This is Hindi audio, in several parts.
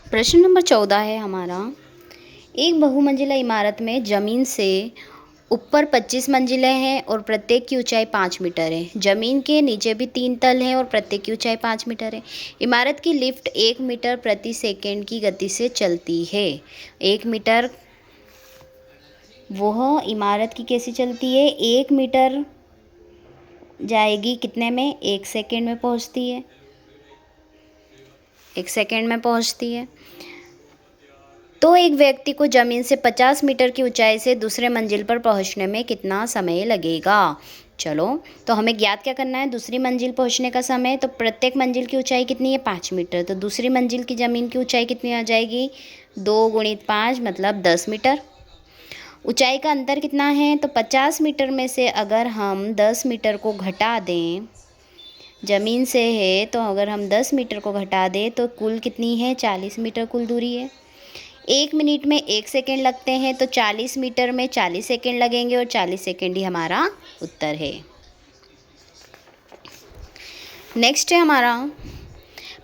प्रश्न नंबर 14 है हमारा। एक बहुमंजिला इमारत में ज़मीन से ऊपर 25 मंजिलें हैं और प्रत्येक की ऊंचाई 5 मीटर है। ज़मीन के नीचे भी 3 तल हैं और प्रत्येक की ऊंचाई 5 मीटर है। इमारत की लिफ्ट 1 मीटर प्रति सेकंड की गति से चलती है। 1 मीटर, वह इमारत की कैसी चलती है? 1 मीटर जाएगी कितने में? 1 सेकंड में पहुंचती है। 1 सेकंड में पहुंचती है। तो एक व्यक्ति को ज़मीन से 50 मीटर की ऊंचाई से दूसरे मंजिल पर पहुंचने में कितना समय लगेगा? चलो, तो हमें ज्ञात क्या करना है? दूसरी मंजिल पहुंचने का समय। तो प्रत्येक मंजिल की ऊंचाई कितनी है? 5 मीटर। तो दूसरी मंजिल की ज़मीन की ऊंचाई कितनी आ जाएगी? 2 × 5 मतलब 10 मीटर। ऊंचाई का अंतर कितना है? तो 50 मीटर में से अगर हम 10 मीटर को घटा दें, ज़मीन से है तो अगर हम 10 मीटर को घटा दें तो कुल कितनी है? 40 मीटर कुल दूरी है। 1 मिनट में 1 सेकेंड लगते हैं तो 40 मीटर में 40 सेकेंड लगेंगे और 40 सेकेंड ही हमारा उत्तर है। नेक्स्ट है हमारा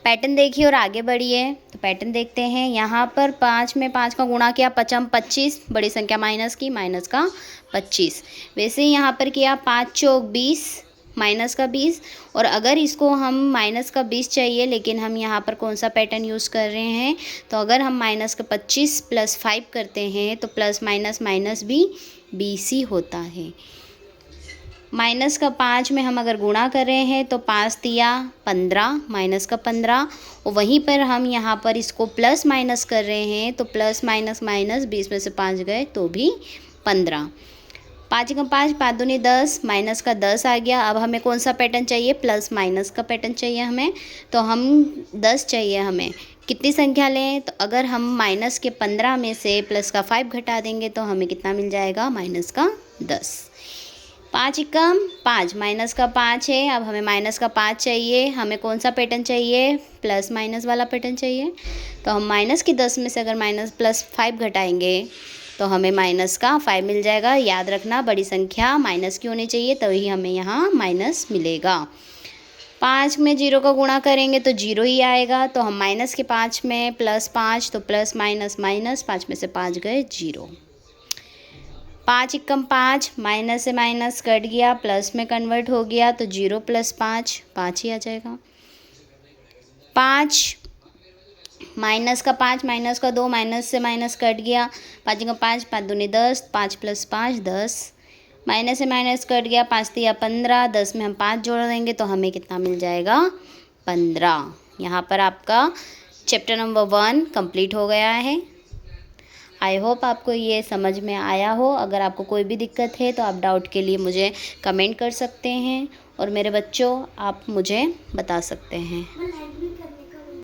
पैटर्न देखिए और आगे बढ़िए। तो पैटर्न देखते हैं। यहाँ पर 5 में 5 का गुणा किया, पचम 25, बड़ी संख्या माइनस की, माइनस का 25। वैसे ही यहाँ पर किया 5 चौक 20, माइनस का 20। और अगर इसको हम माइनस का 20 चाहिए, लेकिन हम यहाँ पर कौन सा पैटर्न यूज़ कर रहे हैं? तो अगर हम माइनस का 25 + 5 करते हैं तो प्लस माइनस माइनस भी 20 ही होता है। माइनस का 5 में हम अगर गुणा कर रहे हैं तो 5 तिया 15, माइनस का 15। और वहीं पर हम यहाँ पर इसको प्लस माइनस कर रहे हैं तो प्लस माइनस माइनस 20 में से 5 गए तो भी 15। 5 × 5, 5 दूनी 10, माइनस का 10 आ गया। अब हमें कौन सा पैटर्न चाहिए? प्लस माइनस का पैटर्न चाहिए हमें। तो हम 10 चाहिए हमें। कितनी संख्या लें? तो अगर हम माइनस के 15 में से प्लस का 5 घटा देंगे तो हमें कितना मिल जाएगा? माइनस का 10। 5 × 5, माइनस का 5 है। अब हमें माइनस का 5 चाहिए। हमें कौन सा पैटर्न चाहिए? प्लस माइनस वाला पैटर्न चाहिए। तो हम माइनस की 10 में से अगर माइनस प्लस 5 घटाएंगे तो हमें माइनस का 5 मिल जाएगा। याद रखना, बड़ी संख्या माइनस की होनी चाहिए तभी हमें यहाँ माइनस मिलेगा। 5 में 0 का गुणा करेंगे तो 0 ही आएगा। तो हम माइनस के 5 में प्लस 5, तो प्लस माइनस माइनस, 5 में से 5 गए 0। 5 × 5, माइनस से माइनस कट गया, प्लस में कन्वर्ट हो गया तो 0 + 5, 5 ही आ जाएगा। 5 माइनस का 5, माइनस का 2, माइनस से माइनस कट गया। 5 × 5, 5 दूनी 10, 5 + 5 10, माइनस से माइनस कट गया। 5 तिया 15, 10 में हम 5 जोड़ देंगे तो हमें कितना मिल जाएगा? 15। यहाँ पर आपका चैप्टर नंबर 1 कंप्लीट हो गया है। आई होप आपको ये समझ में आया हो। अगर आपको कोई भी दिक्कत है तो आप डाउट के लिए मुझे कमेंट कर सकते हैं और मेरे बच्चों आप मुझे बता सकते हैं।